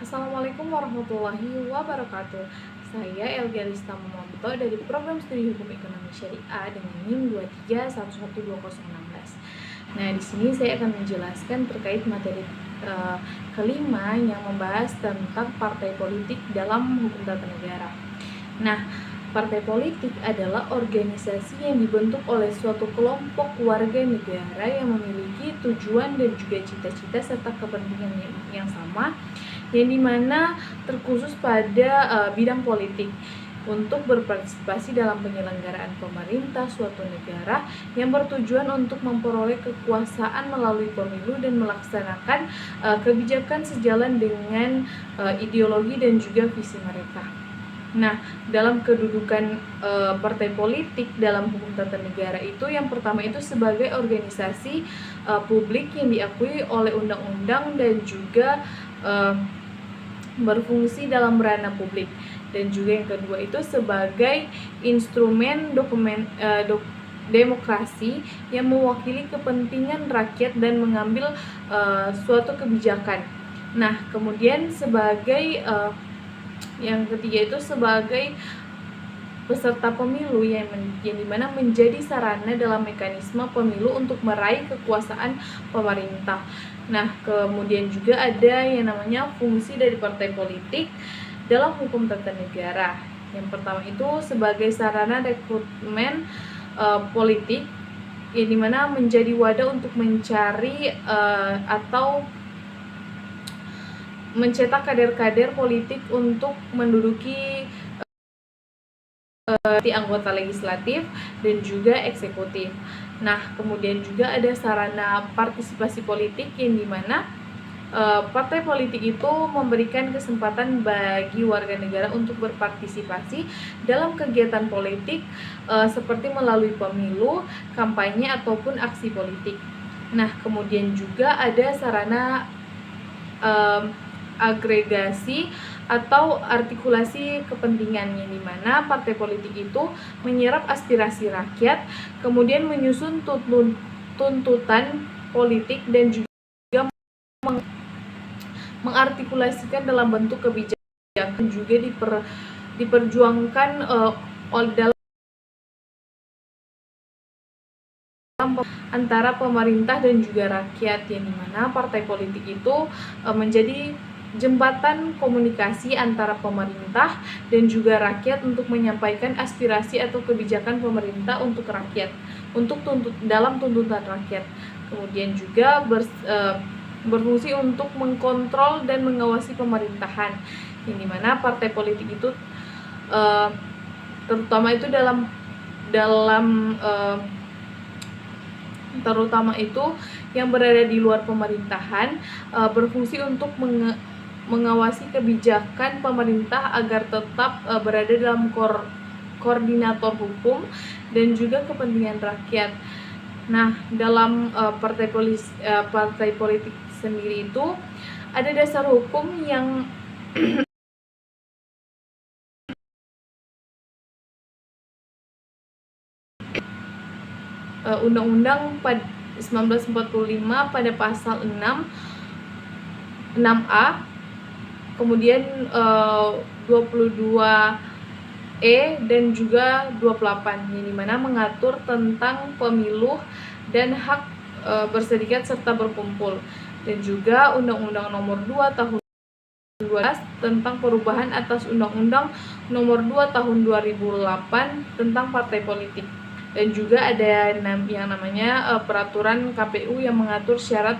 Assalamualaikum warahmatullahi wabarakatuh. Saya Elga Rista Mamonto dari Program Studi Hukum Ekonomi Syariah dengan NIM 23112016. Nah, di sini saya akan menjelaskan terkait materi kelima yang membahas tentang partai politik dalam hukum tata negara. Nah, partai politik adalah organisasi yang dibentuk oleh suatu kelompok warga negara yang memiliki tujuan dan juga cita-cita serta kepentingan yang sama, yang dimana terkhusus pada bidang politik untuk berpartisipasi dalam penyelenggaraan pemerintah suatu negara yang bertujuan untuk memperoleh kekuasaan melalui pemilu dan melaksanakan kebijakan sejalan dengan ideologi dan juga visi mereka. Nah, dalam kedudukan partai politik dalam hukum tata negara itu, yang pertama itu sebagai organisasi publik yang diakui oleh undang-undang dan juga berfungsi dalam ranah publik, dan juga yang kedua itu sebagai instrumen demokrasi yang mewakili kepentingan rakyat dan mengambil suatu kebijakan. Nah, kemudian sebagai yang ketiga itu sebagai peserta pemilu yang dimana menjadi sarana dalam mekanisme pemilu untuk meraih kekuasaan pemerintah. Nah, kemudian juga ada yang namanya fungsi dari partai politik dalam hukum tata negara. Yang pertama itu sebagai sarana rekrutmen politik, yang dimana menjadi wadah untuk mencari atau mencetak kader-kader politik untuk menduduki anggota legislatif dan juga eksekutif. Nah, kemudian juga ada sarana partisipasi politik yang dimana partai politik itu memberikan kesempatan bagi warga negara untuk berpartisipasi dalam kegiatan politik seperti melalui pemilu, kampanye, ataupun aksi politik. Nah, kemudian juga ada sarana agregasi atau artikulasi kepentingan, yang dimana partai politik itu menyerap aspirasi rakyat, kemudian menyusun tuntutan politik dan juga mengartikulasikan dalam bentuk kebijakan, juga diperjuangkan dalam antara pemerintah dan juga rakyat, yang dimana partai politik itu menjadi jembatan komunikasi antara pemerintah dan juga rakyat untuk menyampaikan aspirasi atau kebijakan pemerintah untuk rakyat, dalam tuntutan rakyat. Kemudian juga berfungsi untuk mengkontrol dan mengawasi pemerintahan, yang dimana partai politik itu terutama itu yang berada di luar pemerintahan, berfungsi untuk mengawasi kebijakan pemerintah agar tetap berada dalam koordinator hukum dan juga kepentingan rakyat. Nah, dalam partai politik sendiri itu ada dasar hukum yang Undang-Undang 1945 pada pasal 6A, kemudian 22E dan juga 28, yang dimana mengatur tentang pemilu dan hak berserikat serta berkumpul, dan juga Undang-Undang Nomor 2 Tahun 2012 tentang perubahan atas Undang-Undang Nomor 2 Tahun 2008 tentang partai politik, dan juga ada yang namanya peraturan KPU yang mengatur syarat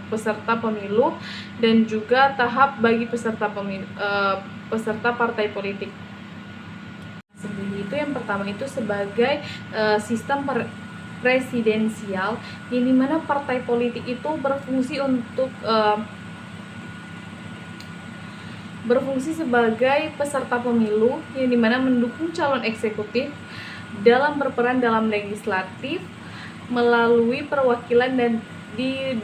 peserta pemilu dan juga tahap bagi peserta partai politik sendiri. Itu yang pertama itu sebagai sistem presidensial, yang dimana partai politik itu berfungsi sebagai peserta pemilu, yang dimana mendukung calon eksekutif dalam berperan dalam legislatif melalui perwakilan dan di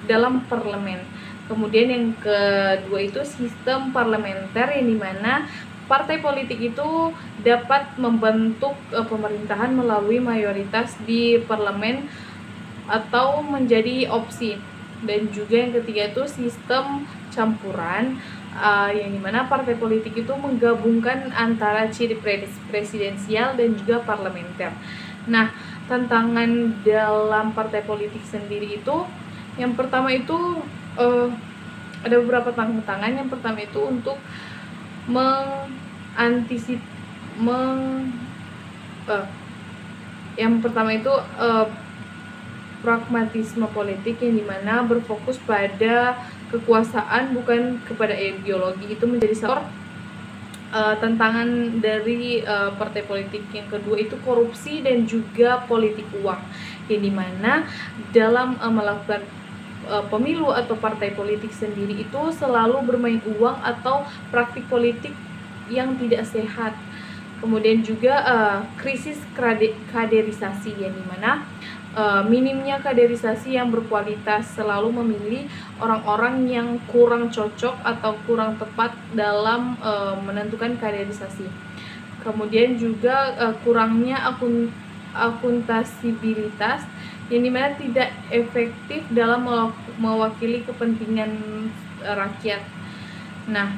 dalam parlemen. Kemudian yang kedua itu sistem parlementer, yang dimana partai politik itu dapat membentuk pemerintahan melalui mayoritas di parlemen atau menjadi opsi. Dan juga yang ketiga itu sistem campuran, yang dimana partai politik itu menggabungkan antara ciri presidensial dan juga parlementer. Nah, tantangan dalam partai politik sendiri itu, yang pertama itu ada beberapa tantangan. Yang pertama itu untuk yang pertama itu pragmatisme politik, yang dimana berfokus pada kekuasaan bukan kepada ideologi. Itu menjadi salah tantangan dari partai politik. Yang kedua itu korupsi dan juga politik uang, yang dimana dalam melakukan pemilu atau partai politik sendiri itu selalu bermain uang atau praktik politik yang tidak sehat. Kemudian juga krisis kaderisasi, yang dimana minimnya kaderisasi yang berkualitas, selalu memilih orang-orang yang kurang cocok atau kurang tepat dalam menentukan kaderisasi. Kemudian juga kurangnya akuntabilitas, yang dimana tidak efektif dalam mewakili kepentingan rakyat. Nah,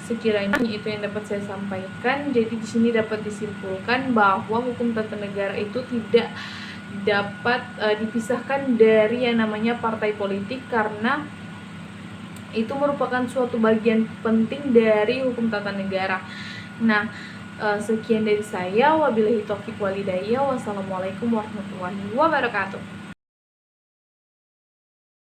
sekiranya itu yang dapat saya sampaikan. Jadi di sini dapat disimpulkan bahwa hukum tata negara itu tidak dapat dipisahkan dari yang namanya partai politik, karena itu merupakan suatu bagian penting dari hukum tata negara. Nah, sekian dari saya. Wabillahi taufiq walhidayah. Wassalamualaikum warahmatullahi wabarakatuh.